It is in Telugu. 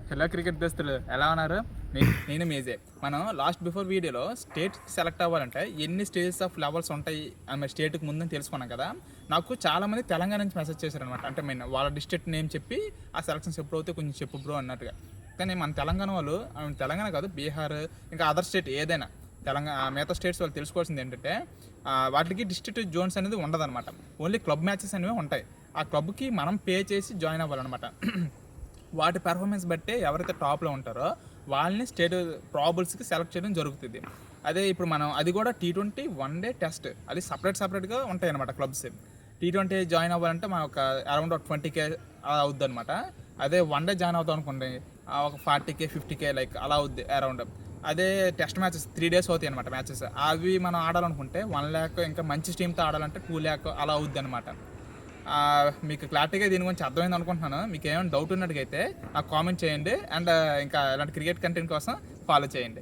హలో క్రికెట్ దోస్తులు ఎలా ఉన్నారు? నేను మేజే. మనం బిఫోర్ వీడియోలో స్టేట్ సెలెక్ట్ అవ్వాలంటే ఎన్ని స్టేజెస్ ఆఫ్ లెవెల్స్ ఉంటాయి ఆమె స్టేట్కి ముందని తెలుసుకున్నాం కదా. నాకు చాలామంది తెలంగాణ నుంచి మెసేజ్ చేశారనమాట. అంటే వాళ్ళ డిస్ట్రిక్ట్ నేమ్ చెప్పి ఆ సెలక్షన్స్ ఎప్పుడు అవుతాయి కొంచెం చెప్పు బ్రో అన్నట్టుగా. కానీ మన తెలంగాణ వాళ్ళు, తెలంగాణ కాదు బీహార్ ఇంకా అదర్ స్టేట్ ఏదైనా మిగతా స్టేట్స్ వాళ్ళు తెలుసుకోవాల్సింది ఏంటంటే వాటికి డిస్ట్రిక్ట్ జోన్స్ అనేది ఉండదన్నమాట. ఓన్లీ క్లబ్ మ్యాచెస్ అనేవి ఉంటాయి. ఆ క్లబ్కి మనం పే చేసి జాయిన్ అవ్వాలన్నమాట. వాటి పెర్ఫార్మెన్స్ బట్టే ఎవరైతే టాప్లో ఉంటారో వాళ్ళని స్టేట్ ప్రాబుల్స్కి సెలెక్ట్ చేయడం జరుగుతుంది. అదే ఇప్పుడు మనం అది కూడా T20 1 డే టెస్ట్ అది సపరేట్గా ఉంటాయి అనమాట. క్లబ్స్ T20 జాయిన్ అవ్వాలంటే మన ఒక అరౌండ్ 20K అలా అవుద్ది అనమాట. అదే 1 డే జాయిన్ అవుతాం అనుకోండి ఒక 40K 50K లైక్ అలా అవుద్ది అరౌండ్. అదే టెస్ట్ మ్యాచెస్ 3 days అవుతాయి అనమాట. మ్యాచెస్ అవి మనం ఆడాలనుకుంటే 1 lakh, ఇంకా మంచి టీంతో ఆడాలంటే 2 lakh అలా అవుద్ది అనమాట. మీకు క్లారిటీగా దీని గురించి అర్థమైంది అనుకుంటున్నాను. మీకు ఏమైనా డౌట్ ఉన్నట్టుగైతే నాకు కామెంట్ చేయండి. అండ్ ఇంకా ఇలాంటి క్రికెట్ కంటెంట్ కోసం ఫాలో చేయండి.